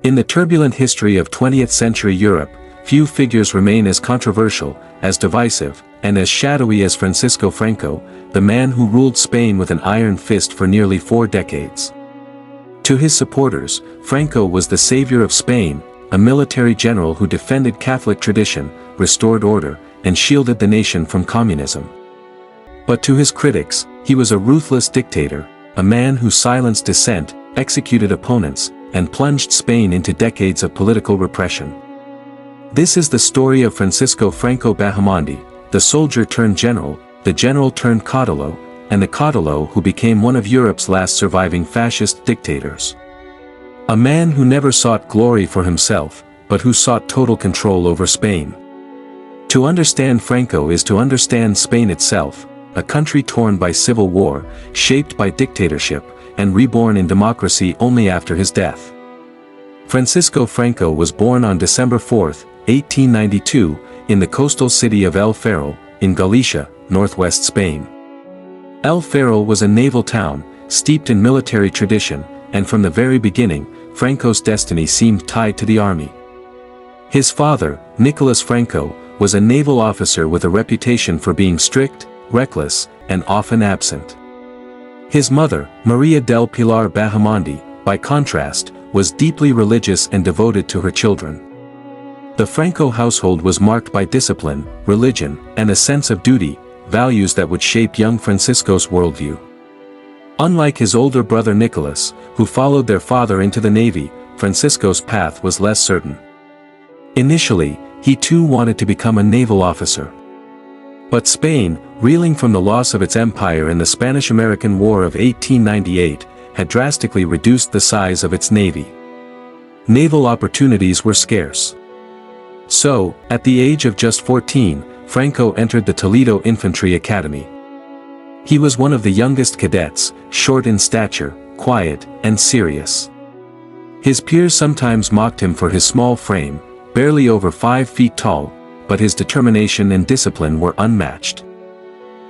In the turbulent history of 20th century Europe, few figures remain as controversial, as divisive, and as shadowy as Francisco Franco, the man who ruled Spain with an iron fist for nearly 4 decades. To his supporters, Franco was the savior of Spain, a military general who defended Catholic tradition, restored order, and shielded the nation from communism. But to his critics, he was a ruthless dictator, a man who silenced dissent, executed opponents, and plunged Spain into decades of political repression. This is the story of Francisco Franco Bahamonde, the soldier turned general, the general turned caudillo, and the caudillo who became one of Europe's last surviving fascist dictators. A man who never sought glory for himself, but who sought total control over Spain. To understand Franco is to understand Spain itself, a country torn by civil war, shaped by dictatorship, and reborn in democracy only after his death. Francisco Franco was born on December 4, 1892, in the coastal city of El Ferrol, in Galicia, northwest Spain. El Ferrol was a naval town, steeped in military tradition, and from the very beginning, Franco's destiny seemed tied to the army. His father, Nicolas Franco, was a naval officer with a reputation for being strict, reckless, and often absent. His mother, Maria del Pilar Bahamonde, by contrast, was deeply religious and devoted to her children. The Franco household was marked by discipline, religion, and a sense of duty, values that would shape young Francisco's worldview. Unlike his older brother Nicolas, who followed their father into the Navy, Francisco's path was less certain. Initially, he too wanted to become a naval officer. But Spain, reeling from the loss of its empire in the Spanish-American War of 1898, had drastically reduced the size of its navy. Naval opportunities were scarce. So, at the age of just 14, Franco entered the Toledo Infantry Academy. He was one of the youngest cadets, short in stature, quiet, and serious. His peers sometimes mocked him for his small frame, barely over 5 feet tall, but his determination and discipline were unmatched.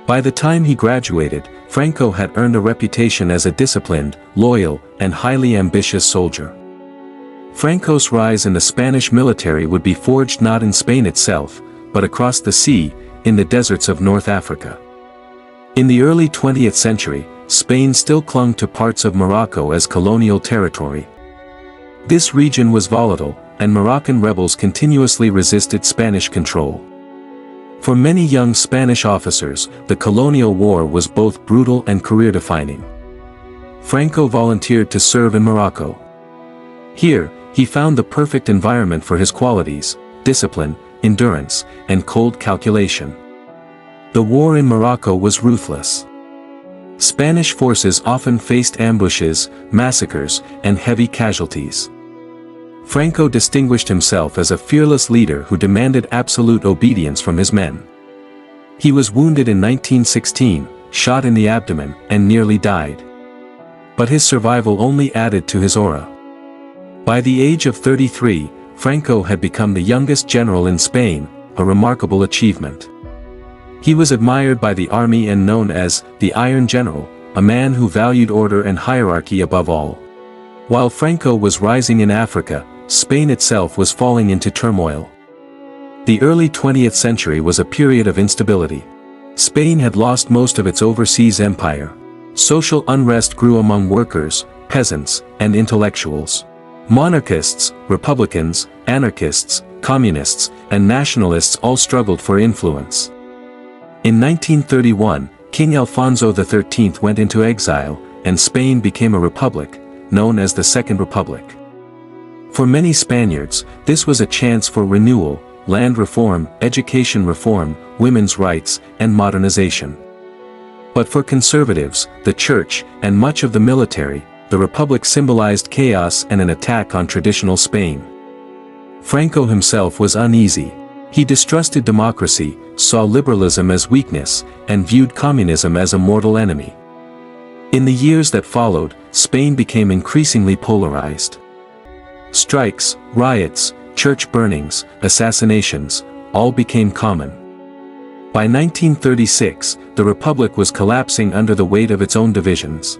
By the time he graduated, Franco had earned a reputation as a disciplined, loyal, and highly ambitious soldier. Franco's rise in the Spanish military would be forged not in Spain itself, but across the sea, in the deserts of North Africa. In the early 20th century, Spain still clung to parts of Morocco as colonial territory. This region was volatile, and Moroccan rebels continuously resisted Spanish control. For many young Spanish officers, the colonial war was both brutal and career-defining. Franco volunteered to serve in Morocco. Here, he found the perfect environment for his qualities: discipline, endurance, and cold calculation. The war in Morocco was ruthless. Spanish forces often faced ambushes, massacres, and heavy casualties. Franco distinguished himself as a fearless leader who demanded absolute obedience from his men. He was wounded in 1916, shot in the abdomen, and nearly died. But his survival only added to his aura. By the age of 33, Franco had become the youngest general in Spain, a remarkable achievement. He was admired by the army and known as the Iron General, a man who valued order and hierarchy above all. While Franco was rising in Africa, Spain itself was falling into turmoil. The early 20th century was a period of instability. Spain had lost most of its overseas empire. Social unrest grew among workers, peasants, and intellectuals. Monarchists, republicans, anarchists, communists, and nationalists all struggled for influence. In 1931, King Alfonso XIII went into exile, and Spain became a republic, known as the Second Republic. For many Spaniards, this was a chance for renewal, land reform, education reform, women's rights, and modernization. But for conservatives, the church, and much of the military, the republic symbolized chaos and an attack on traditional Spain. Franco himself was uneasy. He distrusted democracy, saw liberalism as weakness, and viewed communism as a mortal enemy. In the years that followed, Spain became increasingly polarized. Strikes, riots, church burnings, assassinations, all became common. By 1936, the republic was collapsing under the weight of its own divisions.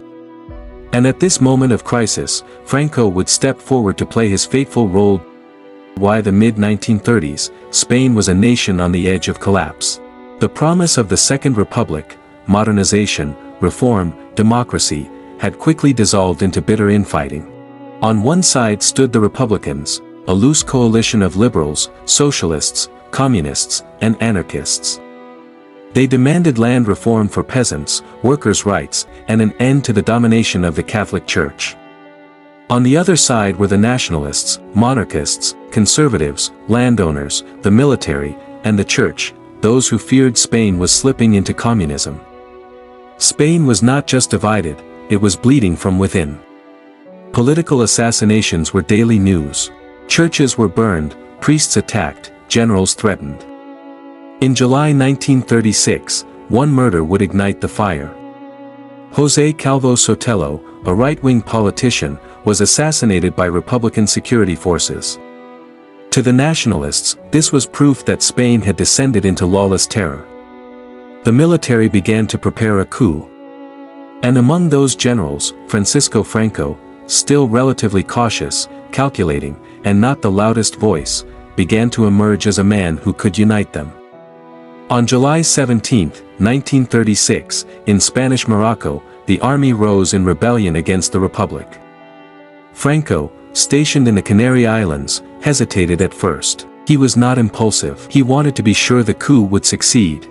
And at this moment of crisis, Franco would step forward to play his fateful role. By the mid-1930s, Spain was a nation on the edge of collapse. The promise of the Second Republic, modernization, reform, democracy, had quickly dissolved into bitter infighting. On one side stood the Republicans, a loose coalition of liberals, socialists, communists, and anarchists. They demanded land reform for peasants, workers' rights, and an end to the domination of the Catholic Church. On the other side were the nationalists, monarchists, conservatives, landowners, the military, and the church, those who feared Spain was slipping into communism. Spain was not just divided, it was bleeding from within. Political assassinations were daily news. Churches were burned, priests attacked, generals threatened. In July 1936, one murder would ignite the fire. José Calvo Sotelo, a right-wing politician, was assassinated by Republican security forces. To the nationalists, this was proof that Spain had descended into lawless terror. The military began to prepare a coup. And among those generals, Francisco Franco, still relatively cautious, calculating, and not the loudest voice, began to emerge as a man who could unite them. On July 17, 1936, in Spanish Morocco, the army rose in rebellion against the Republic. Franco, stationed in the Canary Islands, hesitated at first. He was not impulsive. He wanted to be sure the coup would succeed.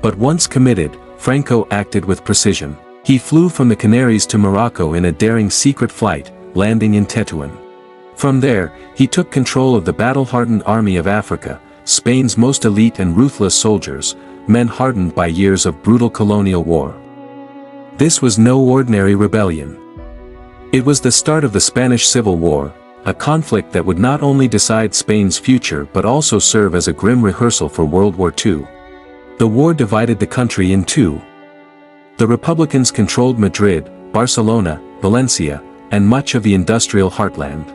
But once committed, Franco acted with precision. He flew from the Canaries to Morocco in a daring secret flight, landing in Tetuan. From there, he took control of the battle-hardened Army of Africa, Spain's most elite and ruthless soldiers, men hardened by years of brutal colonial war. This was no ordinary rebellion. It was the start of the Spanish Civil War, a conflict that would not only decide Spain's future but also serve as a grim rehearsal for World War II. The war divided the country in two. The Republicans controlled Madrid, Barcelona, Valencia, and much of the industrial heartland.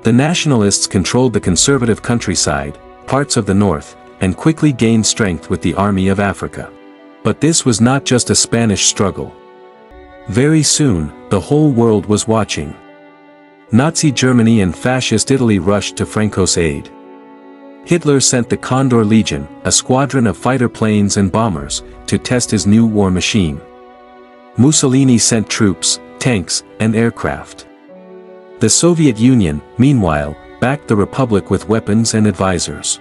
The Nationalists controlled the conservative countryside, parts of the north, and quickly gained strength with the Army of Africa. But this was not just a Spanish struggle. Very soon, the whole world was watching. Nazi Germany and Fascist Italy rushed to Franco's aid. Hitler sent the Condor Legion, a squadron of fighter planes and bombers, to test his new war machine. Mussolini sent troops, tanks, and aircraft. The Soviet Union, meanwhile, backed the Republic with weapons and advisors.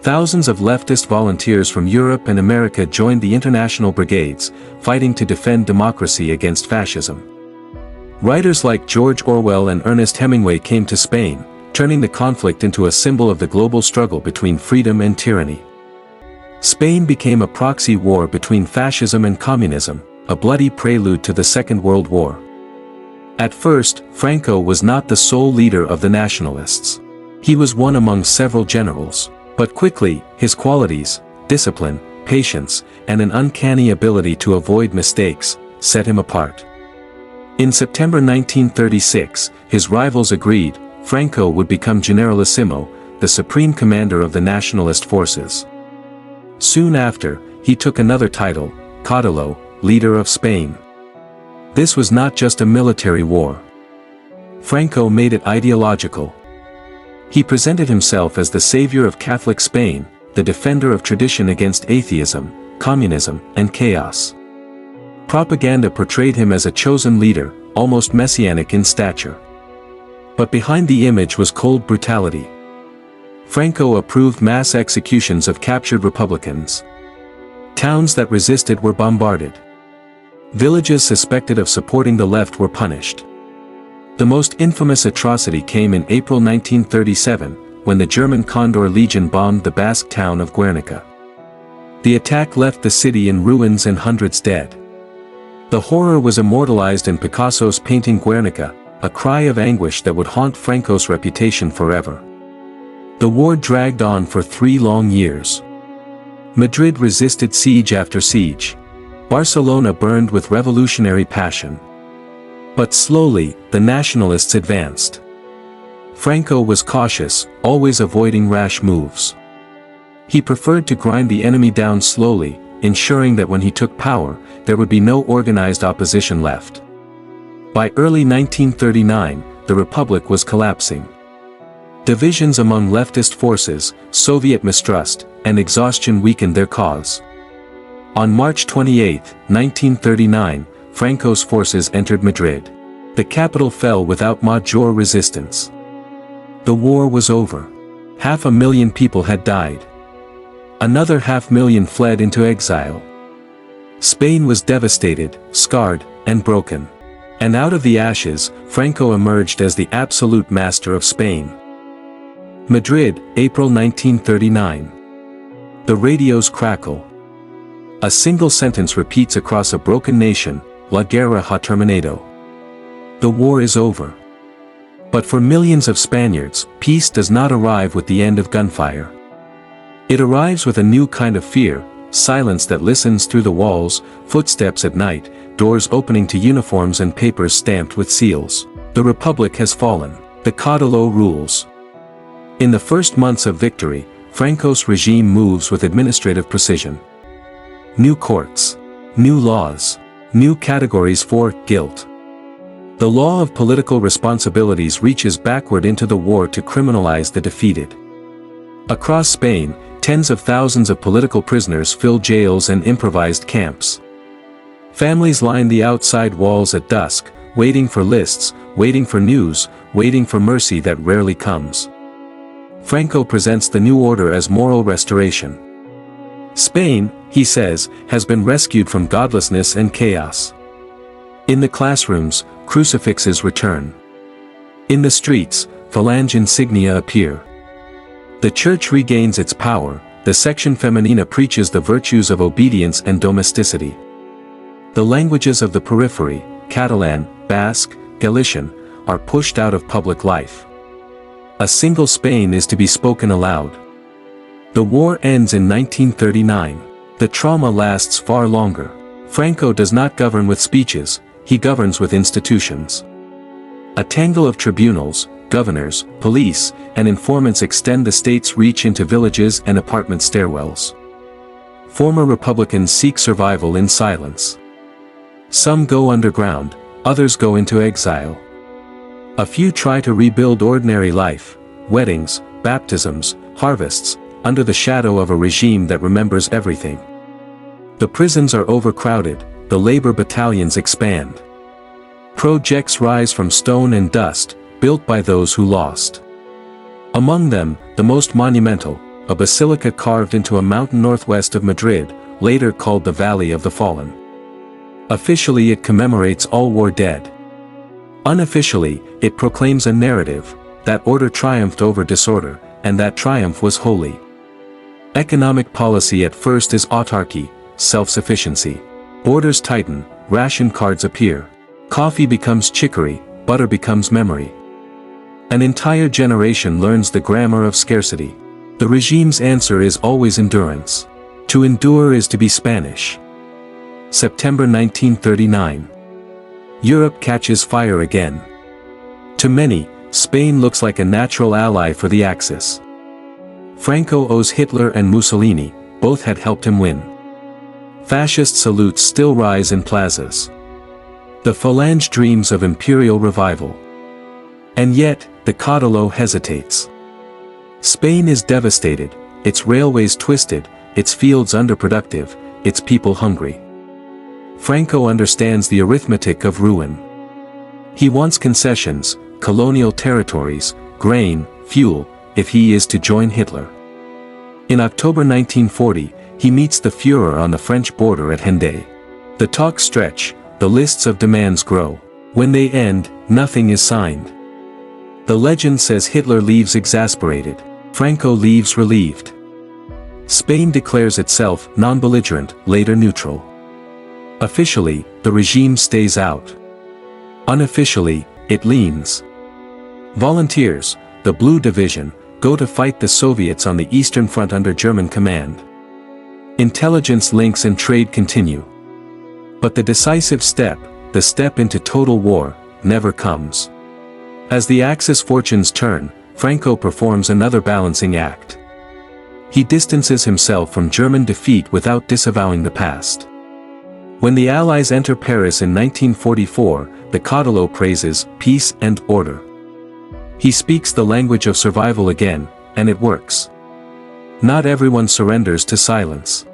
Thousands of leftist volunteers from Europe and America joined the international brigades, fighting to defend democracy against fascism. Writers like George Orwell and Ernest Hemingway came to Spain, turning the conflict into a symbol of the global struggle between freedom and tyranny. Spain became a proxy war between fascism and communism, a bloody prelude to the Second World War. At first, Franco was not the sole leader of the Nationalists. He was one among several generals. But quickly, his qualities, discipline, patience, and an uncanny ability to avoid mistakes, set him apart. In September 1936, his rivals agreed, Franco would become Generalissimo, the supreme commander of the nationalist forces. Soon after, he took another title, Caudillo, leader of Spain. This was not just a military war. Franco made it ideological. He presented himself as the savior of Catholic Spain, the defender of tradition against atheism, communism, and chaos. Propaganda portrayed him as a chosen leader, almost messianic in stature. But behind the image was cold brutality. Franco approved mass executions of captured Republicans. Towns that resisted were bombarded. Villages suspected of supporting the left were punished. The most infamous atrocity came in April 1937, when the German Condor Legion bombed the Basque town of Guernica. The attack left the city in ruins and hundreds dead. The horror was immortalized in Picasso's painting Guernica, a cry of anguish that would haunt Franco's reputation forever. The war dragged on for 3 long years. Madrid resisted siege after siege. Barcelona burned with revolutionary passion. But slowly, the nationalists advanced. Franco was cautious, always avoiding rash moves. He preferred to grind the enemy down slowly, ensuring that when he took power, there would be no organized opposition left. By early 1939, the Republic was collapsing. Divisions among leftist forces, Soviet mistrust, and exhaustion weakened their cause. On March 28, 1939, Franco's forces entered Madrid. The capital fell without major resistance. The war was over. 500,000 people had died. Another 500,000 fled into exile. Spain was devastated, scarred, and broken. And out of the ashes, Franco emerged as the absolute master of Spain. Madrid, April 1939. The radios crackle. A single sentence repeats across a broken nation, La guerra ha terminado. The war is over. But for millions of Spaniards, peace does not arrive with the end of gunfire. It arrives with a new kind of fear, silence that listens through the walls, footsteps at night, doors opening to uniforms and papers stamped with seals. The Republic has fallen. The Caudillo rules. In the first months of victory, Franco's regime moves with administrative precision. New courts. New laws. New categories for guilt. The law of political responsibilities reaches backward into the war to criminalize the defeated. Across Spain, tens of thousands of political prisoners fill jails and improvised camps. Families line the outside walls at dusk, waiting for lists, waiting for news, waiting for mercy that rarely comes. Franco presents the new order as moral restoration. Spain, he says, has been rescued from godlessness and chaos. In the classrooms, crucifixes return. In the streets, Falange insignia appear. The church regains its power, the section femenina preaches the virtues of obedience and domesticity. The languages of the periphery, Catalan, Basque, Galician, are pushed out of public life. A single Spain is to be spoken aloud. The war ends in 1939. The trauma lasts far longer. Franco does not govern with speeches, he governs with institutions. A tangle of tribunals, governors, police, and informants extend the state's reach into villages and apartment stairwells. Former Republicans seek survival in silence. Some go underground, others go into exile. A few try to rebuild ordinary life, weddings, baptisms, harvests, under the shadow of a regime that remembers everything. The prisons are overcrowded, the labor battalions expand. Projects rise from stone and dust, built by those who lost. Among them, the most monumental, a basilica carved into a mountain northwest of Madrid, later called the Valley of the Fallen. Officially it commemorates all war dead. Unofficially, it proclaims a narrative, that order triumphed over disorder, and that triumph was holy. Economic policy at first is autarky, self-sufficiency. Borders tighten, ration cards appear. Coffee becomes chicory, butter becomes memory. An entire generation learns the grammar of scarcity. The regime's answer is always endurance. To endure is to be Spanish. September 1939. Europe catches fire again. To many, Spain looks like a natural ally for the Axis. Franco owes Hitler and Mussolini, both had helped him win. Fascist salutes still rise in plazas. The Falange dreams of imperial revival. And yet, the Caudillo hesitates. Spain is devastated, its railways twisted, its fields underproductive, its people hungry. Franco understands the arithmetic of ruin. He wants concessions, colonial territories, grain, fuel, if he is to join Hitler. In October 1940, he meets the Führer on the French border at Hendaye. The talks stretch, the lists of demands grow. When they end, nothing is signed. The legend says Hitler leaves exasperated. Franco leaves relieved. Spain declares itself non-belligerent, later neutral. Officially, the regime stays out. Unofficially, it leans. Volunteers, the Blue Division, go to fight the Soviets on the Eastern Front under German command. Intelligence links and trade continue. But the decisive step, the step into total war, never comes. As the Axis fortunes turn, Franco performs another balancing act. He distances himself from German defeat without disavowing the past. When the Allies enter Paris in 1944, the caudillo praises peace and order. He speaks the language of survival again, and it works. Not everyone surrenders to silence.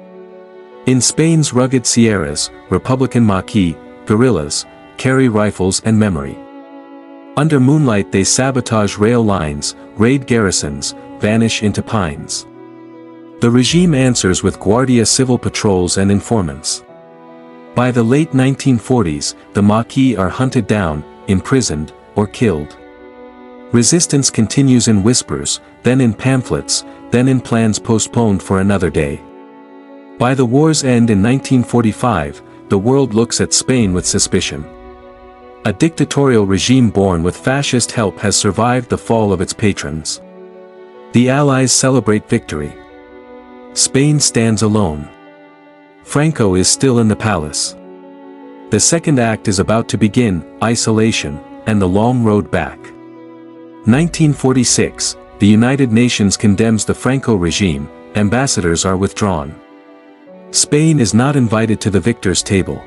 In Spain's rugged Sierras, Republican Maquis, guerrillas, carry rifles and memory. Under moonlight they sabotage rail lines, raid garrisons, vanish into pines. The regime answers with Guardia Civil patrols and informants. By the late 1940s, the Maquis are hunted down, imprisoned, or killed. Resistance continues in whispers, then in pamphlets, then in plans postponed for another day. By the war's end in 1945, the world looks at Spain with suspicion. A dictatorial regime born with fascist help has survived the fall of its patrons. The Allies celebrate victory. Spain stands alone. Franco is still in the palace. The second act is about to begin, isolation, and the long road back. 1946, the United Nations condemns the Franco regime, ambassadors are withdrawn. Spain is not invited to the victors' table.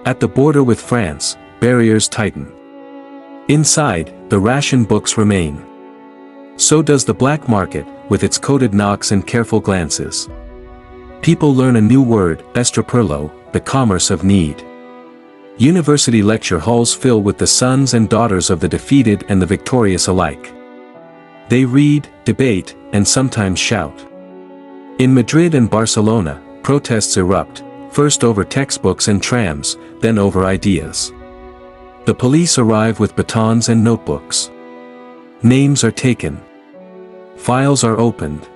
At the border with France, barriers tighten. Inside, the ration books remain. So does the black market, with its coded knocks and careful glances. People learn a new word, estraperlo, the commerce of need. University lecture halls fill with the sons and daughters of the defeated and the victorious alike. They read, debate, and sometimes shout. In Madrid and Barcelona, protests erupt, first over textbooks and trams, then over ideas. The police arrive with batons and notebooks. Names are taken. Files are opened.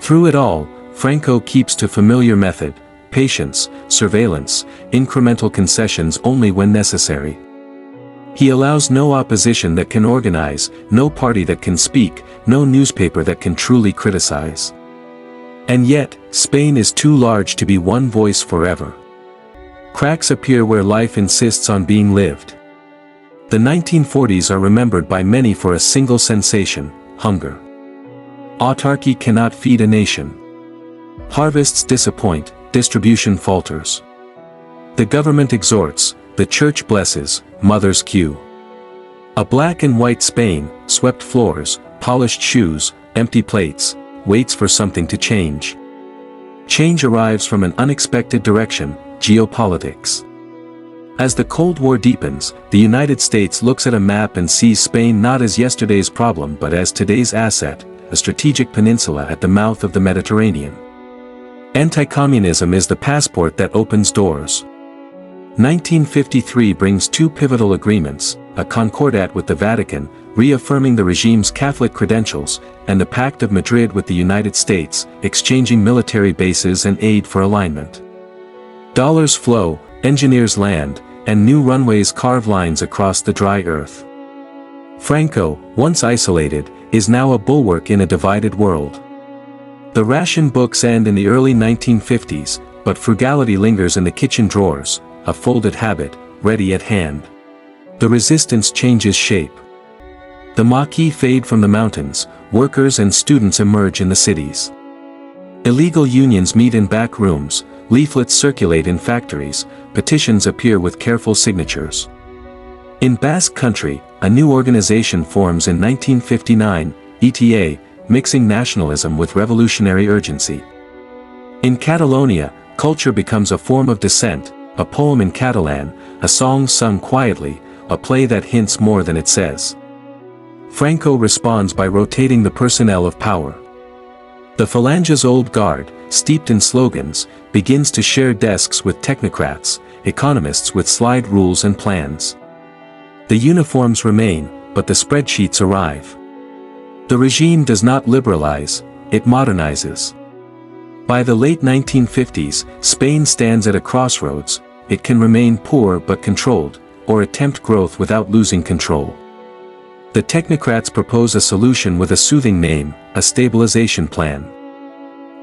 Through it all, Franco keeps to familiar method, patience, surveillance, incremental concessions only when necessary. He allows no opposition that can organize, no party that can speak, no newspaper that can truly criticize. And yet, Spain is too large to be one voice forever. Cracks appear where life insists on being lived. The 1940s are remembered by many for a single sensation, hunger. Autarky cannot feed a nation. Harvests disappoint, distribution falters. The government exhorts, the church blesses, mothers cue. A black and white Spain, swept floors, polished shoes, empty plates, waits for something to change. Change arrives from an unexpected direction, geopolitics. As the Cold War deepens, the United States looks at a map and sees Spain not as yesterday's problem but as today's asset, a strategic peninsula at the mouth of the Mediterranean. Anti-communism is the passport that opens doors. 1953 brings two pivotal agreements, a concordat with the Vatican, reaffirming the regime's Catholic credentials, and the Pact of Madrid with the United States, exchanging military bases and aid for alignment. Dollars flow, engineers land, and new runways carve lines across the dry earth. Franco, once isolated, is now a bulwark in a divided world. The ration books end in the early 1950s, but frugality lingers in the kitchen drawers, a folded habit, ready at hand. The resistance changes shape. The Maquis fade from the mountains, workers and students emerge in the cities. Illegal unions meet in back rooms, leaflets circulate in factories, petitions appear with careful signatures. In Basque Country, a new organization forms in 1959, ETA, mixing nationalism with revolutionary urgency. In Catalonia, culture becomes a form of dissent, a poem in Catalan, a song sung quietly, a play that hints more than it says. Franco responds by rotating the personnel of power. The Falange's old guard, steeped in slogans, begins to share desks with technocrats, economists with slide rules and plans. The uniforms remain, but the spreadsheets arrive. The regime does not liberalize, it modernizes. By the late 1950s, Spain stands at a crossroads. It can remain poor but controlled, or attempt growth without losing control. The technocrats propose a solution with a soothing name, a stabilization plan.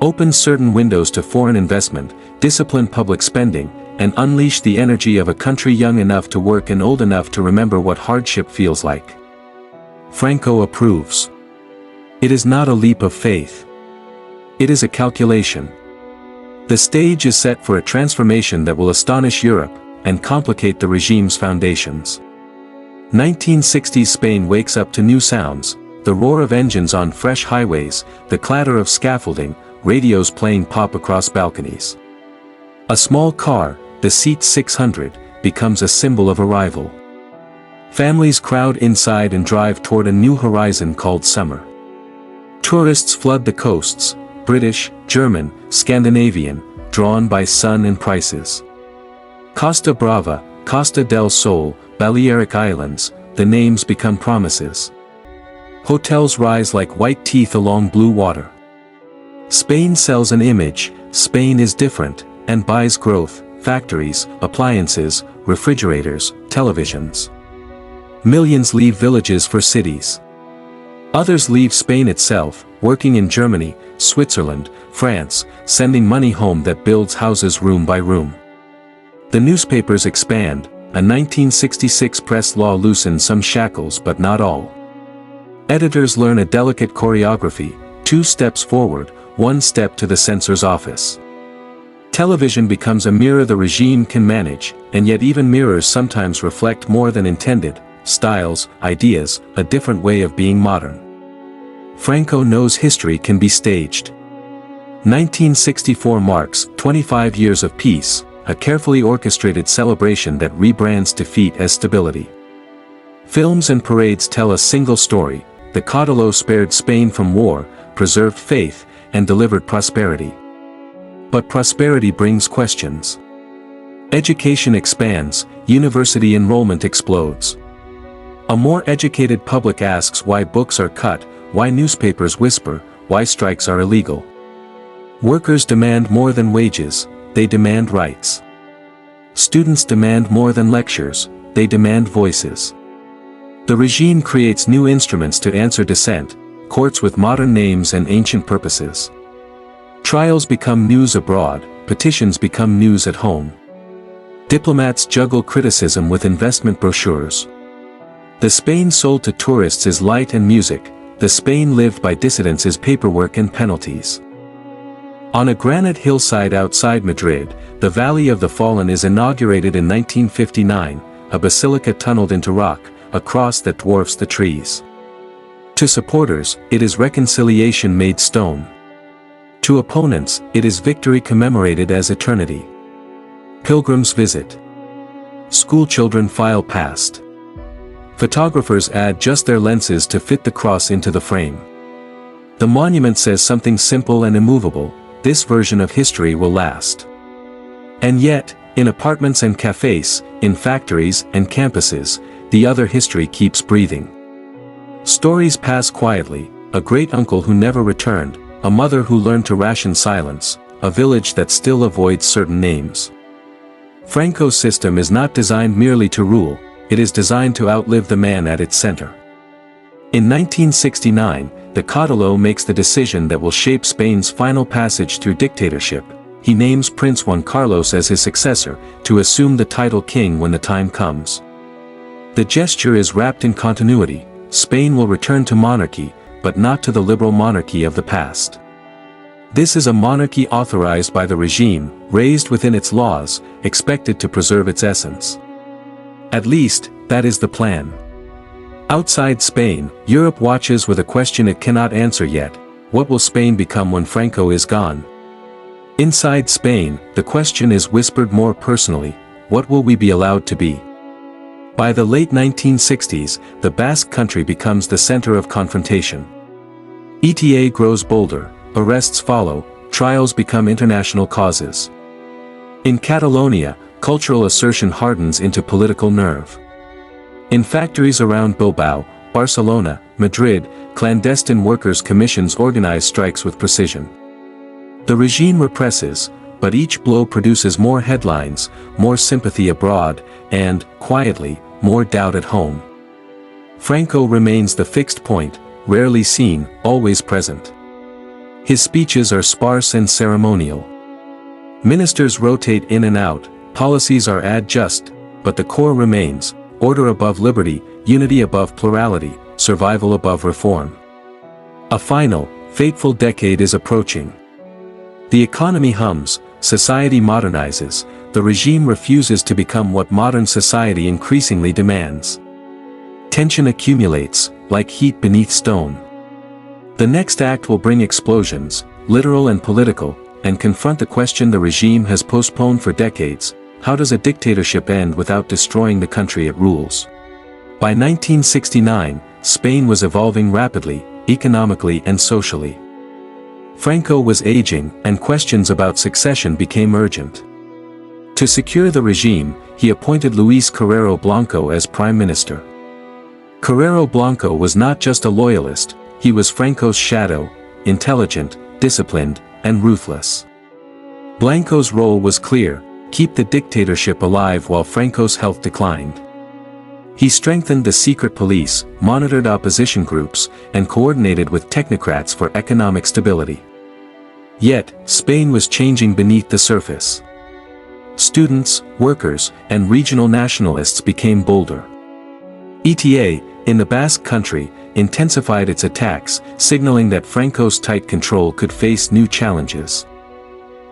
Open certain windows to foreign investment, discipline public spending, and unleash the energy of a country young enough to work and old enough to remember what hardship feels like. Franco approves. It is not a leap of faith. It is a calculation. The stage is set for a transformation that will astonish Europe, and complicate the regime's foundations. 1960s Spain wakes up to new sounds, the roar of engines on fresh highways, the clatter of scaffolding, radios playing pop across balconies. A small car, the Seat 600, becomes a symbol of arrival. Families crowd inside and drive toward a new horizon called summer. Tourists flood the coasts, British, German, Scandinavian, drawn by sun and prices. Costa Brava, Costa del Sol, Balearic Islands, the names become promises. Hotels rise like white teeth along blue water. Spain sells an image, Spain is different, and buys growth, factories, appliances, refrigerators, televisions. Millions leave villages for cities. Others leave Spain itself, working in Germany, Switzerland, France, sending money home that builds houses room by room. The newspapers expand, a 1966 press law loosens some shackles but not all. Editors learn a delicate choreography, 2 steps forward, 1 step to the censor's office. Television becomes a mirror the regime can manage, and yet even mirrors sometimes reflect more than intended, styles, ideas, a different way of being modern. Franco knows history can be staged. 1964 marks 25 years of peace, a carefully orchestrated celebration that rebrands defeat as stability. Films and parades tell a single story: the Caudillo spared Spain from war, preserved faith, and delivered prosperity. But prosperity brings questions. Education expands, university enrollment explodes. A more educated public asks why books are cut, why newspapers whisper, why strikes are illegal. Workers demand more than wages, they demand rights. Students demand more than lectures, they demand voices. The regime creates new instruments to answer dissent, courts with modern names and ancient purposes. Trials become news abroad, petitions become news at home. Diplomats juggle criticism with investment brochures. The Spain sold to tourists is light and music, the Spain lived by dissidents is paperwork and penalties. On a granite hillside outside Madrid, the Valley of the Fallen is inaugurated in 1959, a basilica tunneled into rock, a cross that dwarfs the trees. To supporters, it is reconciliation made stone. To opponents, it is victory commemorated as eternity. Pilgrims visit. Schoolchildren file past. Photographers add just their lenses to fit the cross into the frame. The monument says something simple and immovable: this version of history will last. And yet, in apartments and cafes, in factories and campuses, the other history keeps breathing. Stories pass quietly: a great uncle who never returned, a mother who learned to ration silence, a village that still avoids certain names. Franco's system is not designed merely to rule, it is designed to outlive the man at its center. In 1969, the Caudillo makes the decision that will shape Spain's final passage through dictatorship. He names Prince Juan Carlos as his successor, to assume the title king when the time comes. The gesture is wrapped in continuity: Spain will return to monarchy, but not to the liberal monarchy of the past. This is a monarchy authorized by the regime, raised within its laws, expected to preserve its essence. At least, that is the plan. Outside Spain, Europe watches with a question it cannot answer yet: what will Spain become when Franco is gone? Inside Spain, the question is whispered more personally: what will we be allowed to be? By the late 1960s, the Basque Country becomes the center of confrontation. ETA grows bolder, arrests follow, trials become international causes. In Catalonia, cultural assertion hardens into political nerve. In factories around Bilbao, Barcelona, Madrid, clandestine workers' commissions organize strikes with precision. The regime represses, but each blow produces more headlines, more sympathy abroad, and, quietly, more doubt at home. Franco remains the fixed point, rarely seen, always present. His speeches are sparse and ceremonial. Ministers rotate in and out, policies are adjust, but the core remains: order above liberty, unity above plurality, survival above reform. A final, fateful decade is approaching. The economy hums, society modernizes, the regime refuses to become what modern society increasingly demands. Tension accumulates, like heat beneath stone. The next act will bring explosions, literal and political, and confront the question the regime has postponed for decades: how does a dictatorship end without destroying the country it rules? By 1969, Spain was evolving rapidly, economically and socially. Franco was aging, and questions about succession became urgent. To secure the regime, he appointed Luis Carrero Blanco as prime minister. Carrero Blanco was not just a loyalist, he was Franco's shadow, intelligent, disciplined, and ruthless. Blanco's role was clear: keep the dictatorship alive while Franco's health declined. He strengthened the secret police, monitored opposition groups, and coordinated with technocrats for economic stability. Yet, Spain was changing beneath the surface. Students, workers, and regional nationalists became bolder. ETA, in the Basque Country, intensified its attacks, signaling that Franco's tight control could face new challenges.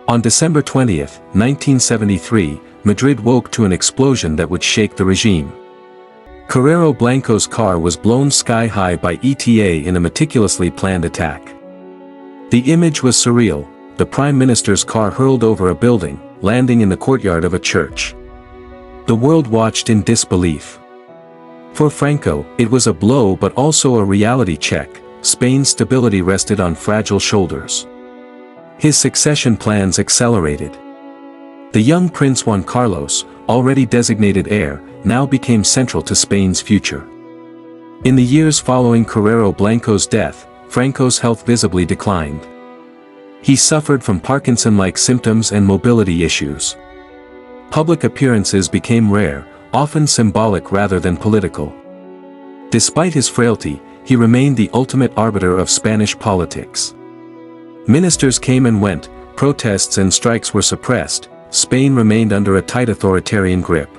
On December 20, 1973, Madrid woke to an explosion that would shake the regime. Carrero Blanco's car was blown sky-high by ETA in a meticulously planned attack. The image was surreal: the Prime Minister's car hurled over a building, landing in the courtyard of a church. The world watched in disbelief. For Franco, it was a blow but also a reality check: Spain's stability rested on fragile shoulders. His succession plans accelerated. The young Prince Juan Carlos, already designated heir, now became central to Spain's future. In the years following Carrero Blanco's death, Franco's health visibly declined. He suffered from Parkinson-like symptoms and mobility issues. Public appearances became rare, often symbolic rather than political. Despite his frailty, he remained the ultimate arbiter of Spanish politics. Ministers came and went, protests and strikes were suppressed, Spain remained under a tight authoritarian grip.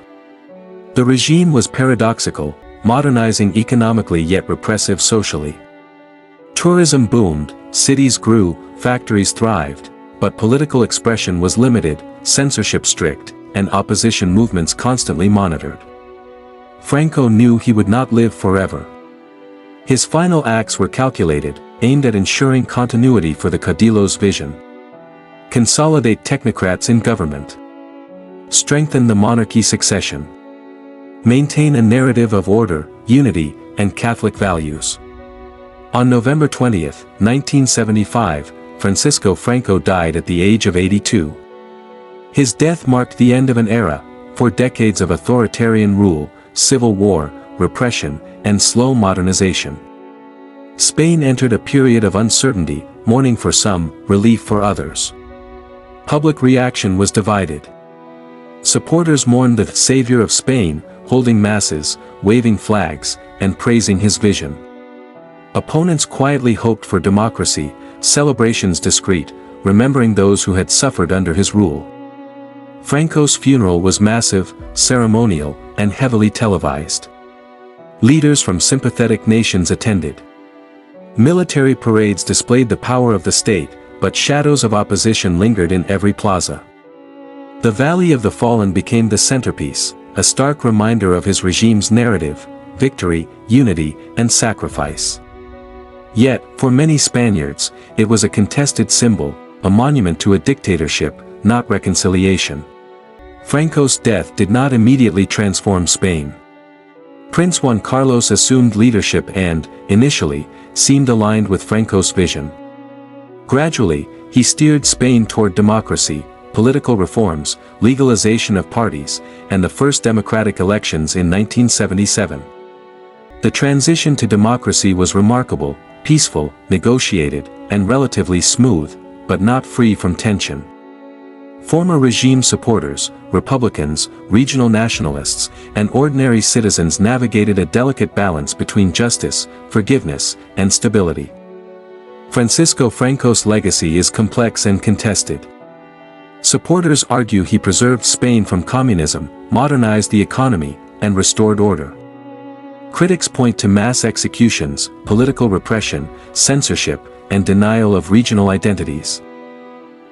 The regime was paradoxical, modernizing economically yet repressive socially. Tourism boomed, cities grew, factories thrived, but political expression was limited, censorship strict, and opposition movements constantly monitored. Franco knew he would not live forever. His final acts were calculated, aimed at ensuring continuity for the Caudillo's vision. Consolidate technocrats in government. Strengthen the monarchy succession. Maintain a narrative of order, unity, and Catholic values. On November 20, 1975, Francisco Franco died at the age of 82. His death marked the end of an era: 4 decades of authoritarian rule, civil war, repression, and slow modernization. Spain entered a period of uncertainty, mourning for some, relief for others. Public reaction was divided. Supporters mourned the savior of Spain, holding masses, waving flags, and praising his vision. Opponents quietly hoped for democracy, celebrations discreet, remembering those who had suffered under his rule. Franco's funeral was massive, ceremonial, and heavily televised. Leaders from sympathetic nations attended. Military parades displayed the power of the state, but shadows of opposition lingered in every plaza. The Valley of the Fallen became the centerpiece, a stark reminder of his regime's narrative: victory, unity, and sacrifice. Yet, for many Spaniards, it was a contested symbol, a monument to a dictatorship, not reconciliation. Franco's death did not immediately transform Spain. Prince Juan Carlos assumed leadership and, initially, seemed aligned with Franco's vision. Gradually, he steered Spain toward democracy, political reforms, legalization of parties, and the first democratic elections in 1977. The transition to democracy was remarkable, peaceful, negotiated, and relatively smooth, but not free from tension. Former regime supporters, Republicans, regional nationalists, and ordinary citizens navigated a delicate balance between justice, forgiveness, and stability. Francisco Franco's legacy is complex and contested. Supporters argue he preserved Spain from communism, modernized the economy, and restored order. Critics point to mass executions, political repression, censorship, and denial of regional identities.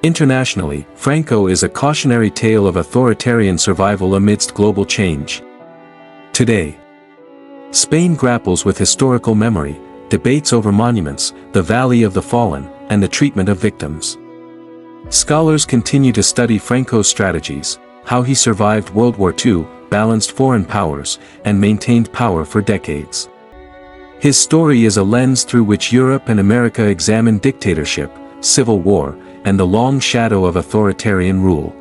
Internationally, Franco is a cautionary tale of authoritarian survival amidst global change. Today, Spain grapples with historical memory, debates over monuments, the Valley of the Fallen, and the treatment of victims. Scholars continue to study Franco's strategies, how he survived World War II, balanced foreign powers, and maintained power for decades. His story is a lens through which Europe and America examine dictatorship, civil war, and the long shadow of authoritarian rule.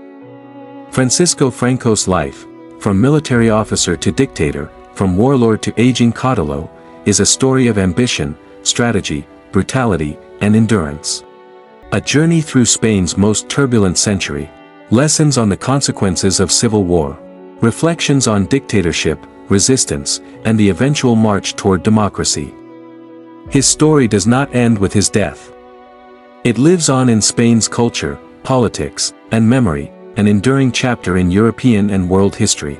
Francisco Franco's life, from military officer to dictator, from warlord to aging caudillo, is a story of ambition, strategy, brutality, and endurance. A journey through Spain's most turbulent century. Lessons on the consequences of civil war. Reflections on dictatorship, resistance, and the eventual march toward democracy. His story does not end with his death. It lives on in Spain's culture, politics, and memory, an enduring chapter in European and world history.